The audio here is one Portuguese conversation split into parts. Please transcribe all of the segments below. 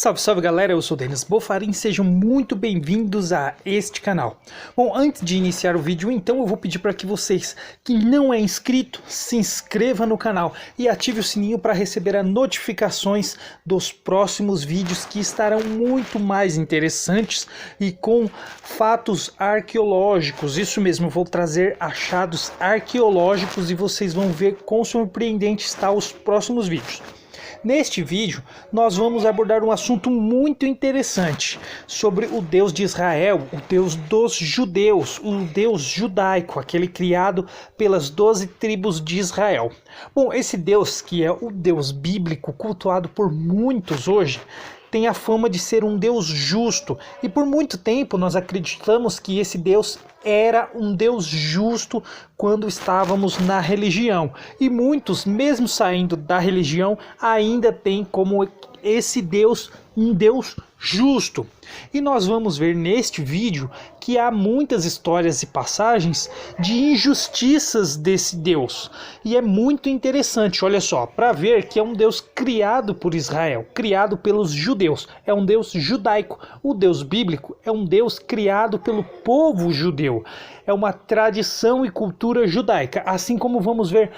Salve, salve galera, eu sou Denis Bofarin, sejam muito bem-vindos a este canal. Bom, antes de iniciar o vídeo, então eu vou pedir para que vocês que não é inscrito, se inscreva no canal e ative o sininho para receber as notificações dos próximos vídeos que estarão muito mais interessantes e com fatos arqueológicos. Isso mesmo, eu vou trazer achados arqueológicos e vocês vão ver quão surpreendente está os próximos vídeos. Neste vídeo, nós vamos abordar um assunto muito interessante sobre o Deus de Israel, o Deus dos judeus, o Deus judaico, aquele criado pelas 12 tribos de Israel. Bom, esse Deus, que é o Deus bíblico cultuado por muitos hoje, tem a fama de ser um Deus justo, e por muito tempo nós acreditamos que esse Deus era um Deus justo quando estávamos na religião. E muitos, mesmo saindo da religião, ainda têm como esse Deus um Deus justo. E nós vamos ver neste vídeo que há muitas histórias e passagens de injustiças desse Deus. E é muito interessante, olha só, para ver que é um Deus criado por Israel, criado pelos judeus. É um Deus judaico. O Deus bíblico é um Deus criado pelo povo judeu. É uma tradição e cultura judaica, assim como vamos ver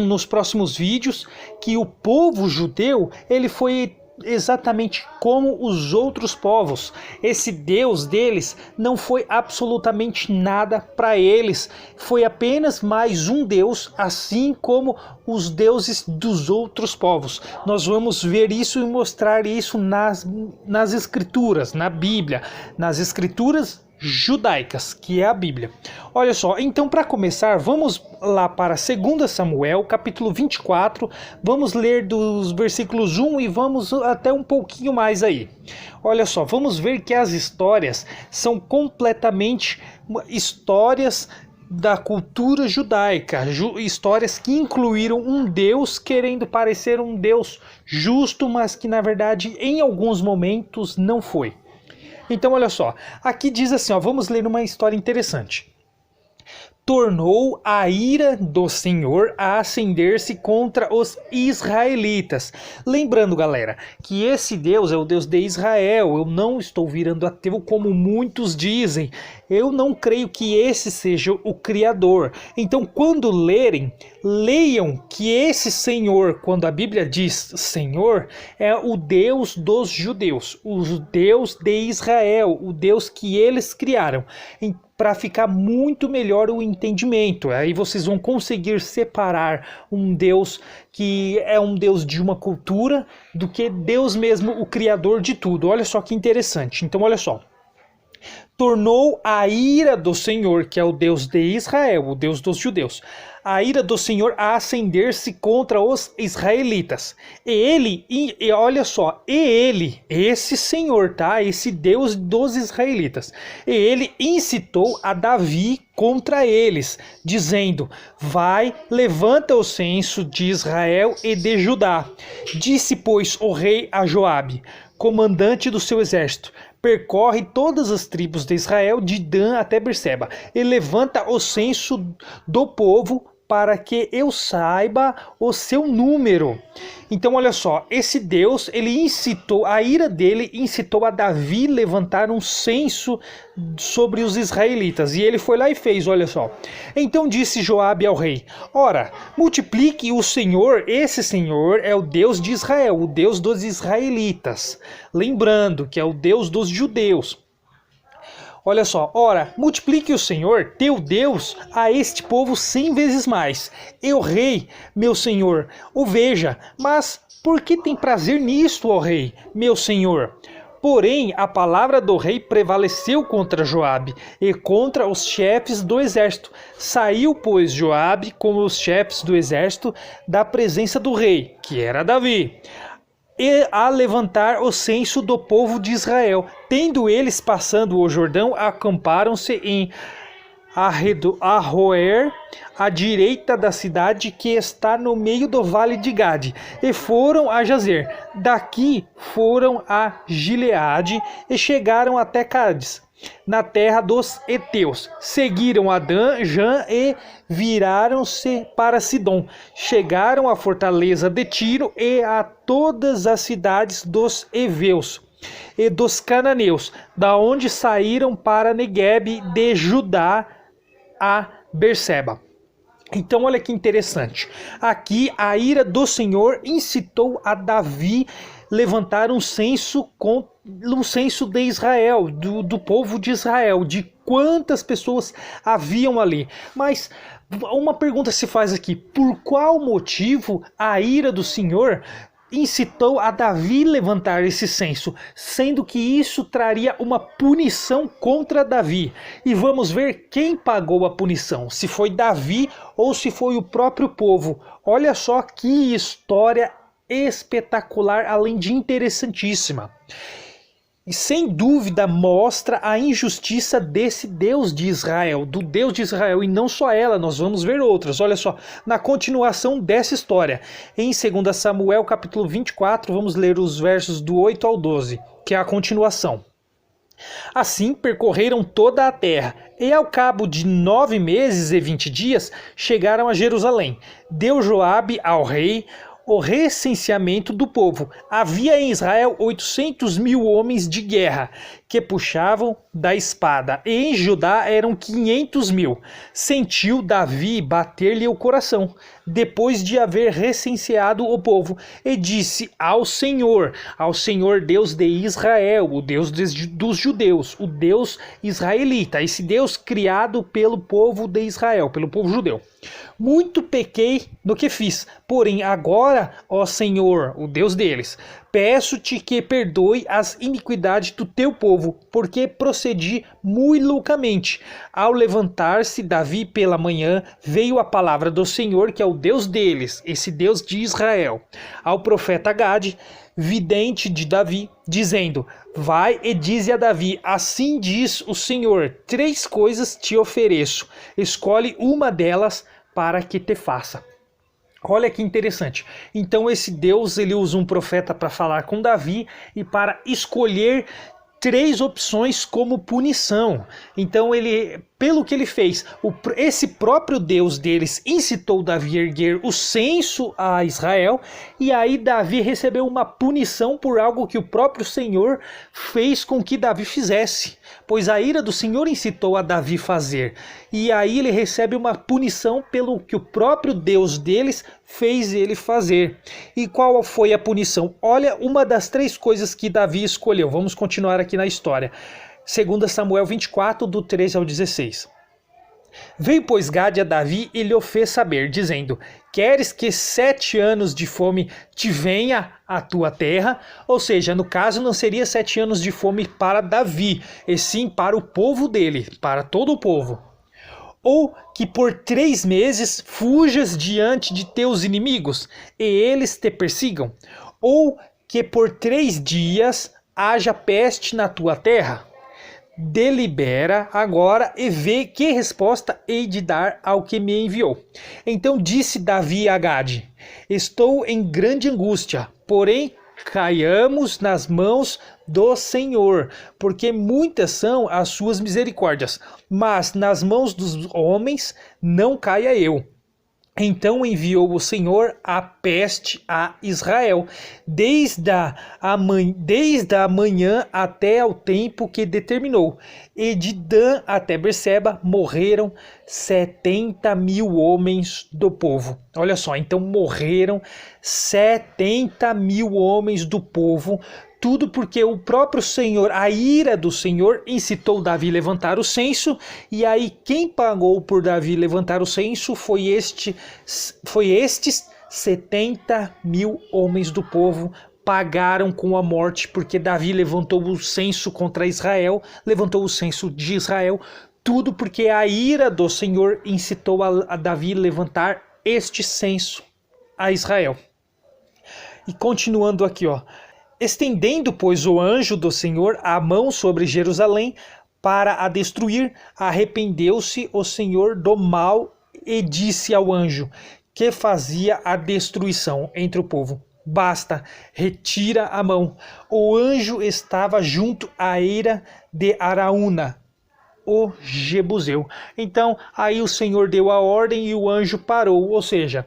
nos próximos vídeos que o povo judeu ele foi exatamente como os outros povos. Esse Deus deles não foi absolutamente nada para eles, foi apenas mais um Deus, assim como os deuses dos outros povos. Nós vamos ver isso e mostrar isso nas escrituras, na Bíblia, nas escrituras judaicas, que é a Bíblia. Olha só, então para começar, vamos lá para 2 Samuel, capítulo 24, vamos ler dos versículos 1 e vamos até um pouquinho mais aí. Olha só, vamos ver que as histórias são completamente histórias da cultura judaica, histórias que incluíram um Deus querendo parecer um Deus justo, mas que na verdade em alguns momentos não foi. Então olha só, aqui diz assim, ó, vamos ler uma história interessante. Tornou a ira do Senhor a acender-se contra os israelitas. Lembrando, galera, que esse Deus é o Deus de Israel. Eu não estou virando ateu como muitos dizem. Eu não creio que esse seja o Criador. Então, quando lerem, leiam que esse Senhor, quando a Bíblia diz Senhor, é o Deus dos judeus, o Deus de Israel, o Deus que eles criaram. Para ficar muito melhor o entendimento. Aí vocês vão conseguir separar um Deus que é um Deus de uma cultura do que Deus mesmo, o Criador de tudo. Olha só que interessante. Então olha só. Tornou a ira do Senhor, que é o Deus de Israel, o Deus dos judeus, a ira do Senhor a acender-se contra os israelitas. E olha só, esse Senhor, tá? Esse Deus dos israelitas, ele incitou a Davi contra eles, dizendo: vai, levanta o censo de Israel e de Judá. Disse, pois, o rei a Joabe, comandante do seu exército: percorre todas as tribos de Israel, de Dan até Berseba, e levanta o censo do povo para que eu saiba o seu número. Então olha só, esse Deus, ele incitou, a ira dele incitou a Davi levantar um censo sobre os israelitas, e ele foi lá e fez, olha só. Então disse Joabe ao rei: ora, multiplique o Senhor, esse Senhor é o Deus de Israel, o Deus dos israelitas, lembrando que é o Deus dos judeus. Olha só, ora, multiplique o Senhor, teu Deus, a este povo 100 vezes mais. Eu, rei, meu senhor, o veja, mas por que tem prazer nisto, ó rei, meu senhor? Porém, a palavra do rei prevaleceu contra Joabe e contra os chefes do exército. Saiu, pois, Joabe com os chefes do exército da presença do rei, que era Davi, e a levantar o censo do povo de Israel. Tendo eles passando o Jordão, acamparam-se em Arroer, à direita da cidade que está no meio do vale de Gade, e foram a Jazer. Daqui foram a Gileade e chegaram até Cádiz. na terra dos heteus. Seguiram Adã, Jã e viraram-se para Sidom. Chegaram à fortaleza de Tiro e a todas as cidades dos heveus e dos cananeus, da onde saíram para Neguebe de Judá a Berseba. Então olha que interessante, aqui a ira do Senhor incitou a Davi levantar um censo de Israel, do povo de Israel, de quantas pessoas haviam ali. Mas uma pergunta se faz aqui, por qual motivo a ira do Senhor incitou a Davi levantar esse censo, sendo que isso traria uma punição contra Davi? E vamos ver quem pagou a punição, se foi Davi ou se foi o próprio povo. Olha só que história espetacular, além de interessantíssima. E sem dúvida mostra a injustiça desse Deus de Israel, do Deus de Israel, e não só ela, nós vamos ver outras. Olha só, na continuação dessa história, em 2 Samuel capítulo 24, vamos ler os versos do 8 ao 12, que é a continuação. Assim percorreram toda a terra, e ao cabo de 9 meses e 20 dias, chegaram a Jerusalém. Deu Joabe ao rei o recenseamento do povo. Havia em Israel 800.000 homens de guerra que puxavam da espada, e em Judá eram 500.000. Sentiu Davi bater-lhe o coração, depois de haver recenseado o povo, e disse ao Senhor Deus de Israel, o Deus dos judeus, o Deus israelita, esse Deus criado pelo povo de Israel, pelo povo judeu: muito pequei no que fiz, porém agora, ó Senhor, o Deus deles, peço-te que perdoe as iniquidades do teu povo, porque procedi muito loucamente. Ao levantar-se Davi pela manhã, veio a palavra do Senhor, que é o Deus deles, esse Deus de Israel, ao profeta Gade, vidente de Davi, dizendo: vai e dize a Davi, assim diz o Senhor, 3 coisas te ofereço, escolhe uma delas para que te faça. Olha que interessante. Então esse Deus, ele usa um profeta para falar com Davi e para escolher 3 opções como punição. Então ele, pelo que ele fez, esse próprio Deus deles incitou Davi a erguer o censo a Israel, e aí Davi recebeu uma punição por algo que o próprio Senhor fez com que Davi fizesse, pois a ira do Senhor incitou a Davi fazer, e aí ele recebe uma punição pelo que o próprio Deus deles fez ele fazer. E qual foi a punição? Olha uma das 3 coisas que Davi escolheu. Vamos continuar aqui na história. 2 Samuel 24, do 13 ao 16. Veio, pois, Gade a Davi e lhe o fez saber, dizendo: queres que 7 anos de fome te venha à tua terra? Ou seja, no caso não seria 7 anos de fome para Davi, e sim para o povo dele, para todo o povo. Ou que por 3 meses fujas diante de teus inimigos, e eles te persigam? Ou que por 3 dias haja peste na tua terra? Delibera agora e vê que resposta hei de dar ao que me enviou. Então disse Davi a Gade: estou em grande angústia, porém caiamos nas mãos do Senhor, porque muitas são as suas misericórdias, mas nas mãos dos homens não caia eu. Então enviou o Senhor a peste a Israel, desde a manhã até ao tempo que determinou. E de Dan até Berseba morreram 70.000 homens do povo. Olha só, então morreram 70.000 homens do povo. Tudo porque o próprio Senhor, a ira do Senhor, incitou Davi a levantar o censo, e aí quem pagou por Davi levantar o censo foi estes 70.000 homens do povo, pagaram com a morte, porque Davi levantou o censo contra Israel, levantou o censo de Israel, tudo porque a ira do Senhor incitou a Davi levantar este censo a Israel. E continuando aqui, ó. Estendendo, pois, o anjo do Senhor a mão sobre Jerusalém para a destruir, arrependeu-se o Senhor do mal e disse ao anjo que fazia a destruição entre o povo: basta, retira a mão. O anjo estava junto à eira de Araúna, o Jebuseu. Então aí o Senhor deu a ordem e o anjo parou, ou seja,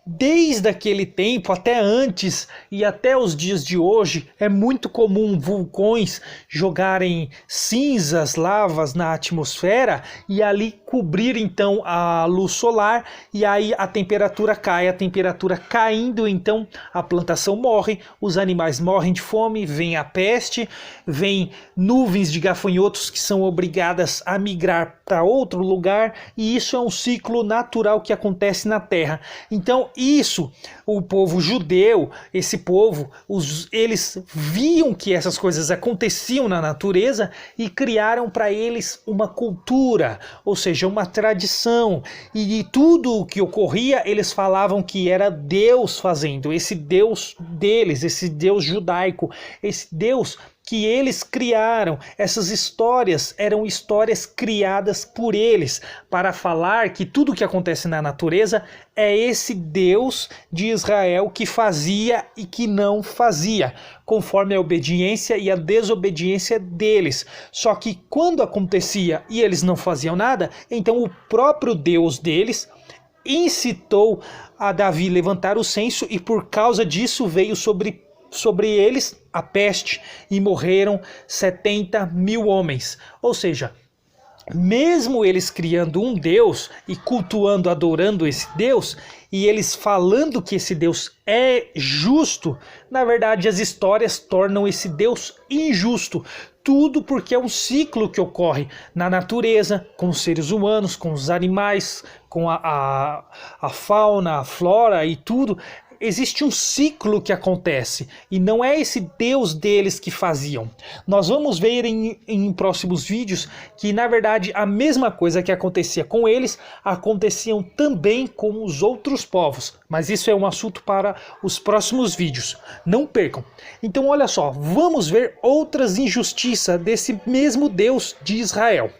desde aquele tempo até antes e até os dias de hoje é muito comum vulcões jogarem cinzas, lavas na atmosfera e ali cobrir então a luz solar, e aí a temperatura cai, a temperatura caindo, então a plantação morre, os animais morrem de fome, vem a peste, vem nuvens de gafanhotos que são obrigadas a migrar para outro lugar, e isso é um ciclo natural que acontece na Terra. Então isso, o povo judeu, esse povo, eles viam que essas coisas aconteciam na natureza e criaram para eles uma cultura, ou seja, uma tradição, e tudo o que ocorria eles falavam que era Deus fazendo, esse Deus deles, esse Deus judaico, esse Deus que eles criaram. Essas histórias eram histórias criadas por eles para falar que tudo que acontece na natureza é esse Deus de Israel que fazia e que não fazia, conforme a obediência e a desobediência deles. Só que quando acontecia e eles não faziam nada, então o próprio Deus deles incitou a Davi levantar o censo, e por causa disso veio sobre eles a peste e morreram 70 mil homens. Ou seja, mesmo eles criando um Deus e cultuando, adorando esse Deus, e eles falando que esse Deus é justo, na verdade as histórias tornam esse Deus injusto. Tudo porque é um ciclo que ocorre na natureza, com os seres humanos, com os animais, com a fauna, a flora e tudo. Existe um ciclo que acontece, e não é esse Deus deles que faziam. Nós vamos ver em próximos vídeos que, na verdade, a mesma coisa que acontecia com eles, aconteciam também com os outros povos. Mas isso é um assunto para os próximos vídeos. Não percam. Então, olha só, vamos ver outras injustiças desse mesmo Deus de Israel.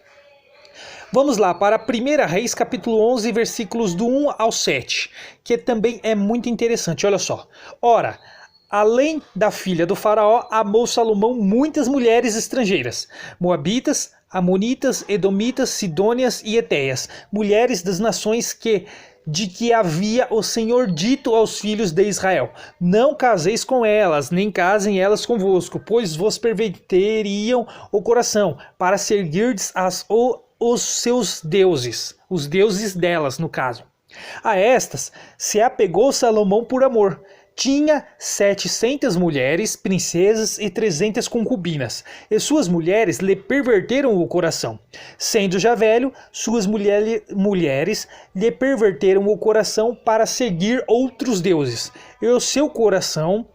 Vamos lá para 1 Reis, capítulo 11, versículos do 1 ao 7, que também é muito interessante. Olha só. Ora, além da filha do faraó, amou Salomão muitas mulheres estrangeiras, moabitas, amonitas, edomitas, sidônias e etéias, mulheres das nações de que havia o Senhor dito aos filhos de Israel: não caseis com elas, nem casem elas convosco, pois vos perverteriam o coração, para seguirdes os seus deuses, os deuses delas, no caso. A estas se apegou Salomão por amor. Tinha 700 mulheres, princesas e 300 concubinas, e suas mulheres lhe perverteram o coração. Sendo já velho, suas mulheres lhe perverteram o coração para seguir outros deuses, e o seu coração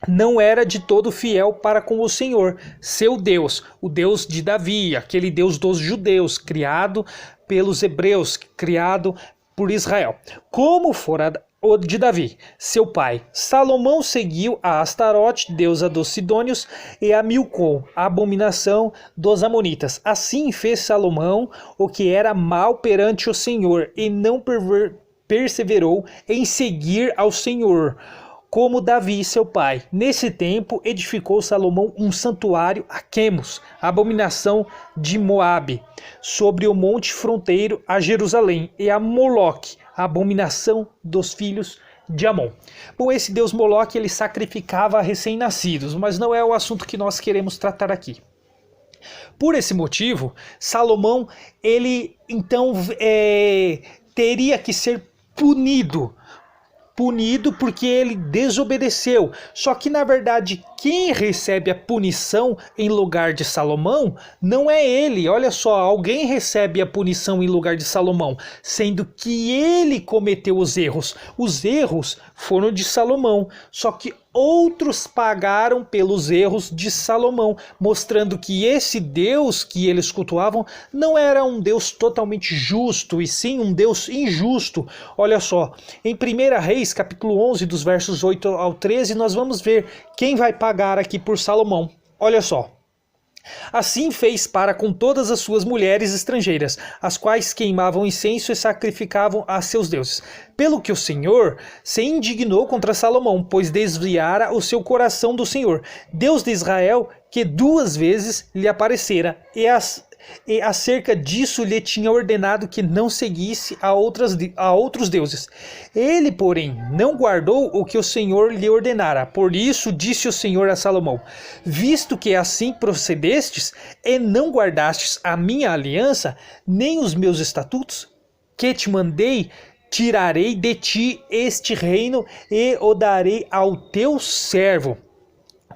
não era de todo fiel para com o Senhor, seu Deus, o Deus de Davi, aquele Deus dos judeus, criado pelos hebreus, criado por Israel, como fora o de Davi, seu pai. Salomão seguiu a Astarote, deusa dos sidônios, e a Milcom, a abominação dos amonitas. Assim fez Salomão o que era mal perante o Senhor, e não perseverou em seguir ao Senhor, como Davi, seu pai. Nesse tempo, edificou Salomão um santuário a Quemos, a abominação de Moabe, sobre o monte fronteiro a Jerusalém, e a Moloque, a abominação dos filhos de Amon. Bom, esse deus Moloque, ele sacrificava recém-nascidos, mas não é o assunto que nós queremos tratar aqui. Por esse motivo, Salomão, ele então teria que ser punido porque ele desobedeceu. Só que na verdade quem recebe a punição em lugar de Salomão não é ele. Olha só, alguém recebe a punição em lugar de Salomão, sendo que ele cometeu os erros. Os erros foram de Salomão, só que outros pagaram pelos erros de Salomão, mostrando que esse Deus que eles cultuavam não era um Deus totalmente justo, e sim um Deus injusto. Olha só, em 1 Reis, capítulo 11, dos versos 8 ao 13, nós vamos ver quem vai pagar aqui por Salomão. Olha só. Assim fez para com todas as suas mulheres estrangeiras, as quais queimavam incenso e sacrificavam a seus deuses. Pelo que o Senhor se indignou contra Salomão, pois desviara o seu coração do Senhor, Deus de Israel, que 2 vezes lhe aparecera, e acerca disso lhe tinha ordenado que não seguisse a outros deuses. Ele, porém, não guardou o que o Senhor lhe ordenara. Por isso disse o Senhor a Salomão: visto que assim procedestes e não guardastes a minha aliança, nem os meus estatutos, que te mandei, tirarei de ti este reino e o darei ao teu servo.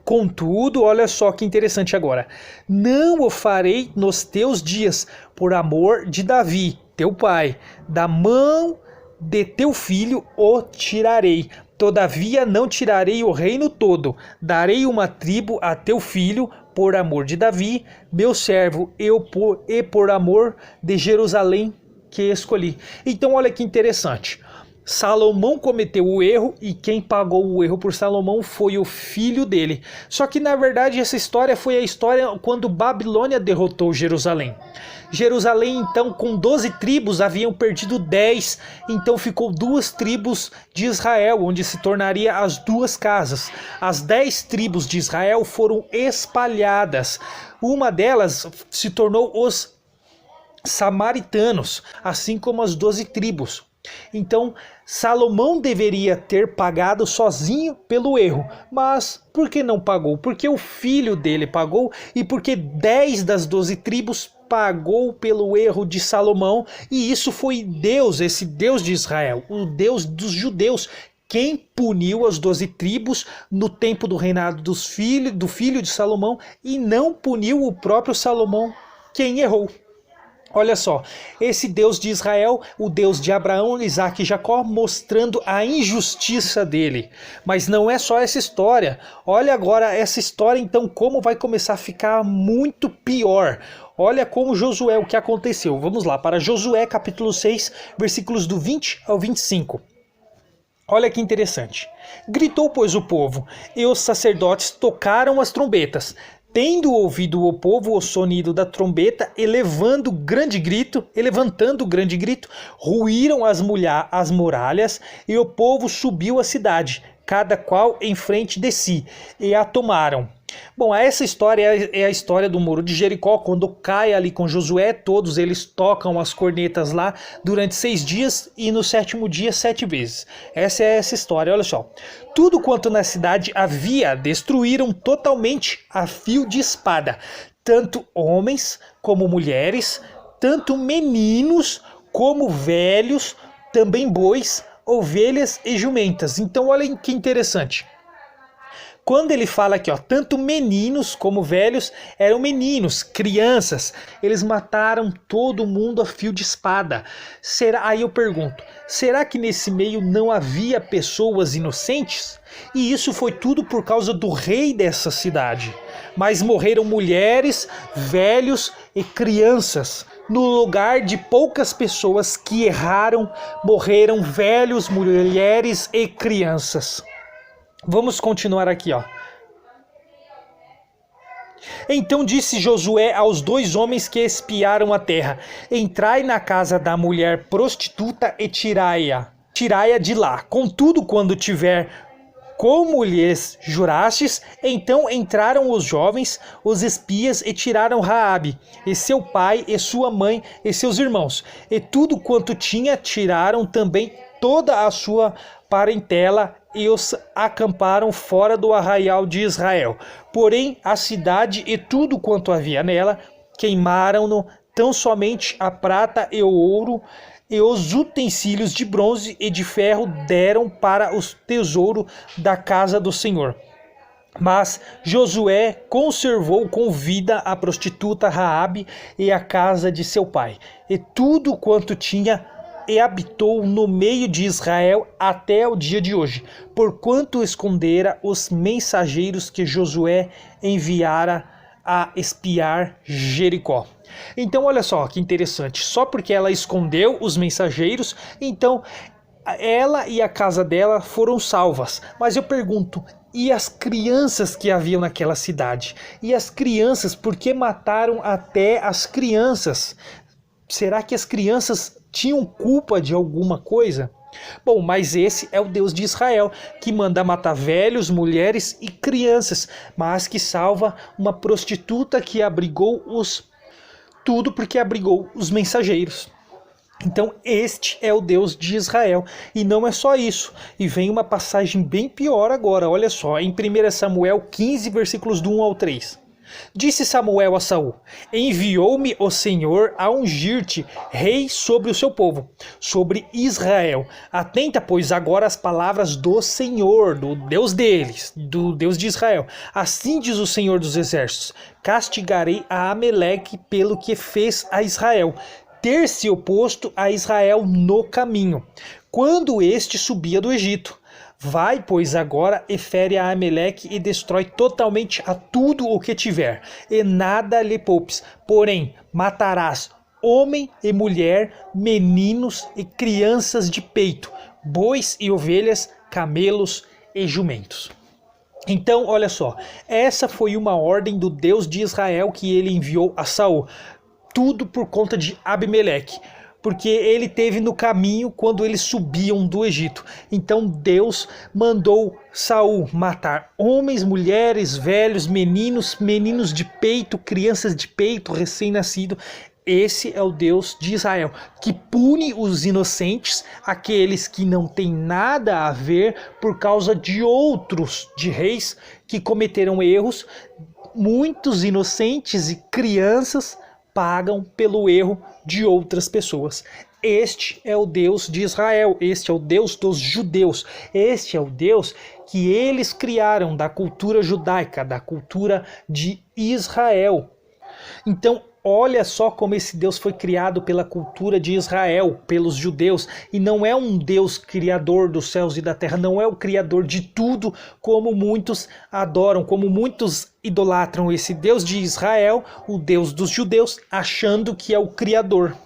Contudo, olha só que interessante agora, não o farei nos teus dias, por amor de Davi, teu pai, da mão de teu filho o tirarei. Todavia não tirarei o reino todo, darei uma tribo a teu filho, por amor de Davi, meu servo, e por amor de Jerusalém que escolhi. Então olha que interessante. Salomão cometeu o erro e quem pagou o erro por Salomão foi o filho dele. Só que na verdade essa história foi a história quando Babilônia derrotou Jerusalém. Jerusalém então com 12 tribos haviam perdido 10, então ficou 2 tribos de Israel, onde se tornaria as 2 casas. As 10 tribos de Israel foram espalhadas. Uma delas se tornou os samaritanos, assim como as 12 tribos. Então, Salomão deveria ter pagado sozinho pelo erro, mas por que não pagou? Porque o filho dele pagou e porque 10 das 12 tribos pagou pelo erro de Salomão, e isso foi Deus, esse Deus de Israel, o Deus dos judeus, quem puniu as 12 tribos no tempo do reinado do filho de Salomão, e não puniu o próprio Salomão, quem errou. Olha só, esse Deus de Israel, o Deus de Abraão, Isaac e Jacó, mostrando a injustiça dele. Mas não é só essa história. Olha agora essa história, então, como vai começar a ficar muito pior. Olha como Josué, o que aconteceu. Vamos lá, para Josué capítulo 6, versículos do 20 ao 25. Olha que interessante. Gritou, pois, o povo, e os sacerdotes tocaram as trombetas. Tendo ouvido o povo o sonido da trombeta, e levantando grande grito, ruíram as muralhas, e o povo subiu à cidade, cada qual em frente de si, e a tomaram. Bom, essa história é a história do Muro de Jericó, quando cai ali com Josué, todos eles tocam as cornetas lá durante 6 dias e no 7º dia 7 vezes. Essa é essa história, olha só. Tudo quanto na cidade havia, destruíram totalmente a fio de espada, tanto homens como mulheres, tanto meninos como velhos, também bois, ovelhas e jumentas. Então olha que interessante. Quando ele fala aqui, ó, tanto meninos como velhos, eram meninos, crianças, eles mataram todo mundo a fio de espada. Aí eu pergunto, será que nesse meio não havia pessoas inocentes? E isso foi tudo por causa do rei dessa cidade. Mas morreram mulheres, velhos e crianças. No lugar de poucas pessoas que erraram, morreram velhos, mulheres e crianças. Vamos continuar aqui, ó. Então disse Josué aos 2 homens que espiaram a terra: entrai na casa da mulher prostituta e tirai-a de lá. Contudo, quando tiver como lhes jurastes, então entraram os jovens, os espias, e tiraram Raabe, e seu pai, e sua mãe, e seus irmãos, e tudo quanto tinha tiraram também toda a sua parentela, e os acamparam fora do arraial de Israel. Porém, a cidade e tudo quanto havia nela queimaram-no, tão somente a prata e o ouro e os utensílios de bronze e de ferro deram para o tesouro da casa do Senhor. Mas Josué conservou com vida a prostituta Raabe e a casa de seu pai, e tudo quanto tinha, e habitou no meio de Israel até o dia de hoje, porquanto escondera os mensageiros que Josué enviara a espiar Jericó. Então olha só que interessante, só porque ela escondeu os mensageiros, então ela e a casa dela foram salvas. Mas eu pergunto, e as crianças que haviam naquela cidade? E as crianças, por que mataram até as crianças? Será que as crianças tinham culpa de alguma coisa? Bom, mas esse é o Deus de Israel, que manda matar velhos, mulheres e crianças, mas que salva uma prostituta que abrigou os tudo porque abrigou os mensageiros. Então este é o Deus de Israel, e não é só isso, e vem uma passagem bem pior agora, olha só, em 1 Samuel 15, versículos do 1 ao 3. Disse Samuel a Saul: enviou-me o Senhor a ungir-te rei sobre o seu povo, sobre Israel. Atenta, pois, agora às palavras do Senhor, do Deus deles, do Deus de Israel. Assim diz o Senhor dos Exércitos: castigarei a Ameleque pelo que fez a Israel, ter se oposto a Israel no caminho, quando este subia do Egito. Vai, pois, agora e fere a Ameleque e destrói totalmente a tudo o que tiver, e nada lhe poupes. Porém, matarás homem e mulher, meninos e crianças de peito, bois e ovelhas, camelos e jumentos. Então, olha só, essa foi uma ordem do Deus de Israel que ele enviou a Saul. Tudo por conta de Abimeleque, porque ele teve no caminho quando eles subiam do Egito. Então Deus mandou Saul matar homens, mulheres, velhos, meninos de peito, crianças de peito, recém-nascido. Esse é o Deus de Israel, que pune os inocentes, aqueles que não têm nada a ver, por causa de outros, de reis que cometeram erros. Muitos inocentes e crianças pagam pelo erro de outras pessoas. Este é o Deus de Israel, este é o Deus dos judeus, este é o Deus que eles criaram da cultura judaica, da cultura de Israel. Então, olha só como esse Deus foi criado pela cultura de Israel, pelos judeus, e não é um Deus criador dos céus e da terra, não é o criador de tudo, como muitos adoram, como muitos idolatram esse Deus de Israel, o Deus dos judeus, achando que é o criador.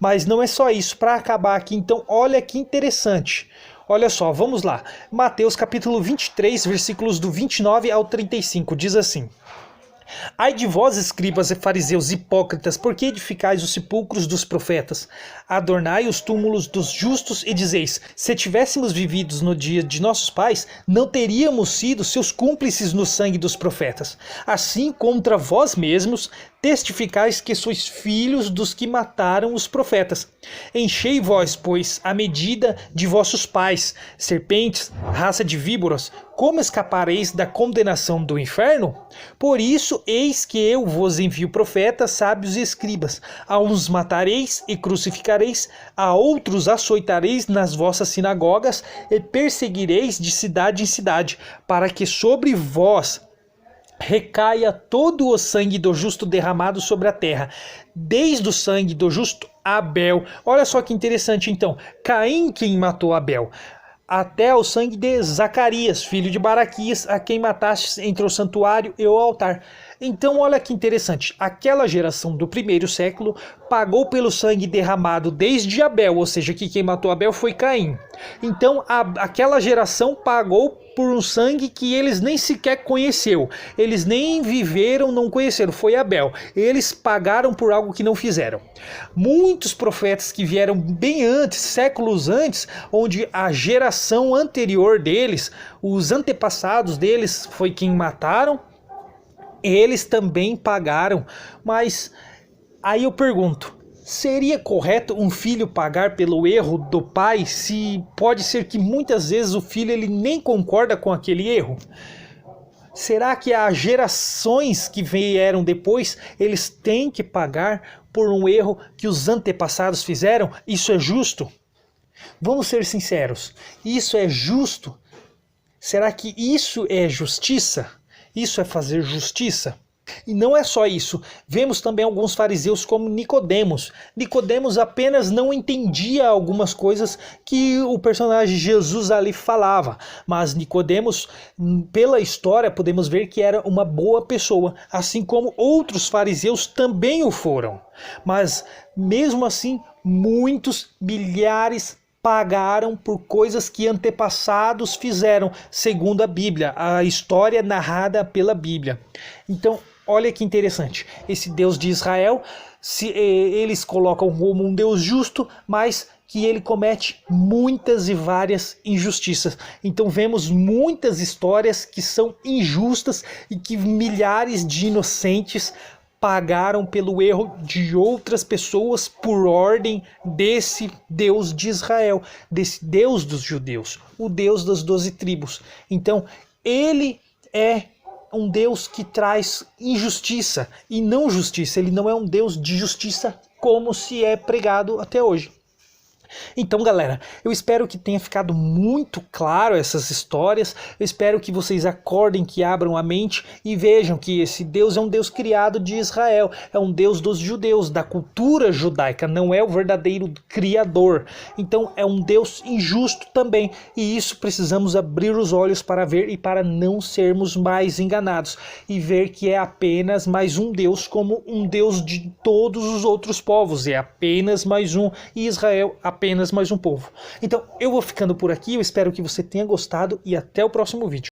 Mas não é só isso, para acabar aqui, então, olha que interessante. Olha só, vamos lá. Mateus capítulo 23, versículos do 29 ao 35, diz assim: ai de vós, escribas e fariseus hipócritas, porque edificais os sepulcros dos profetas, adornai os túmulos dos justos e dizeis: se tivéssemos vivido no dia de nossos pais, não teríamos sido seus cúmplices no sangue dos profetas. Assim, contra vós mesmos testificais que sois filhos dos que mataram os profetas. Enchei vós, pois, a medida de vossos pais, serpentes, raça de víboras, como escapareis da condenação do inferno? Por isso, eis que eu vos envio profetas, sábios e escribas. A uns matareis e crucificareis, a outros açoitareis nas vossas sinagogas e perseguireis de cidade em cidade, para que sobre vós recaia todo o sangue do justo derramado sobre a terra, desde o sangue do justo Abel. Olha só que interessante então, Caim quem matou Abel, até o sangue de Zacarias, filho de Baraquias, a quem matastes entre o santuário e o altar. Então olha que interessante, aquela geração do primeiro século pagou pelo sangue derramado desde Abel, ou seja, que quem matou Abel foi Caim. Então aquela geração pagou por um sangue que eles nem sequer conheceu, eles nem viveram, não conheceram, foi Abel. Eles pagaram por algo que não fizeram. Muitos profetas que vieram bem antes, séculos antes, onde a geração anterior deles, os antepassados deles, foi quem mataram, eles também pagaram. Mas aí eu pergunto, seria correto um filho pagar pelo erro do pai, se pode ser que muitas vezes o filho ele nem concorda com aquele erro? Será que as gerações que vieram depois, eles têm que pagar por um erro que os antepassados fizeram? Isso é justo? Vamos ser sinceros, isso é justo? Será que isso é justiça? Isso é fazer justiça? E não é só isso, vemos também alguns fariseus como Nicodemos. Nicodemos apenas não entendia algumas coisas que o personagem Jesus ali falava, mas Nicodemos, pela história, podemos ver que era uma boa pessoa, assim como outros fariseus também o foram. Mas mesmo assim, muitos, milhares pagaram por coisas que antepassados fizeram, segundo a Bíblia, a história narrada pela Bíblia. Então, olha que interessante, esse Deus de Israel, eles colocam como um Deus justo, mas que ele comete muitas e várias injustiças. Então vemos muitas histórias que são injustas e que milhares de inocentes pagaram pelo erro de outras pessoas por ordem desse Deus de Israel, desse Deus dos judeus, o Deus das 12 tribos. Então, ele é um Deus que traz injustiça e não justiça. Ele não é um Deus de justiça como se é pregado até hoje. Então, galera, eu espero que tenha ficado muito claro essas histórias. Eu espero que vocês acordem, que abram a mente e vejam que esse Deus é um Deus criado de Israel, é um Deus dos judeus, da cultura judaica, não é o verdadeiro criador. Então, é um Deus injusto também, e isso precisamos abrir os olhos para ver e para não sermos mais enganados e ver que é apenas mais um Deus como um Deus de todos os outros povos, é apenas mais um, e Israel apenas mais um povo. Então eu vou ficando por aqui, eu espero que você tenha gostado e até o próximo vídeo.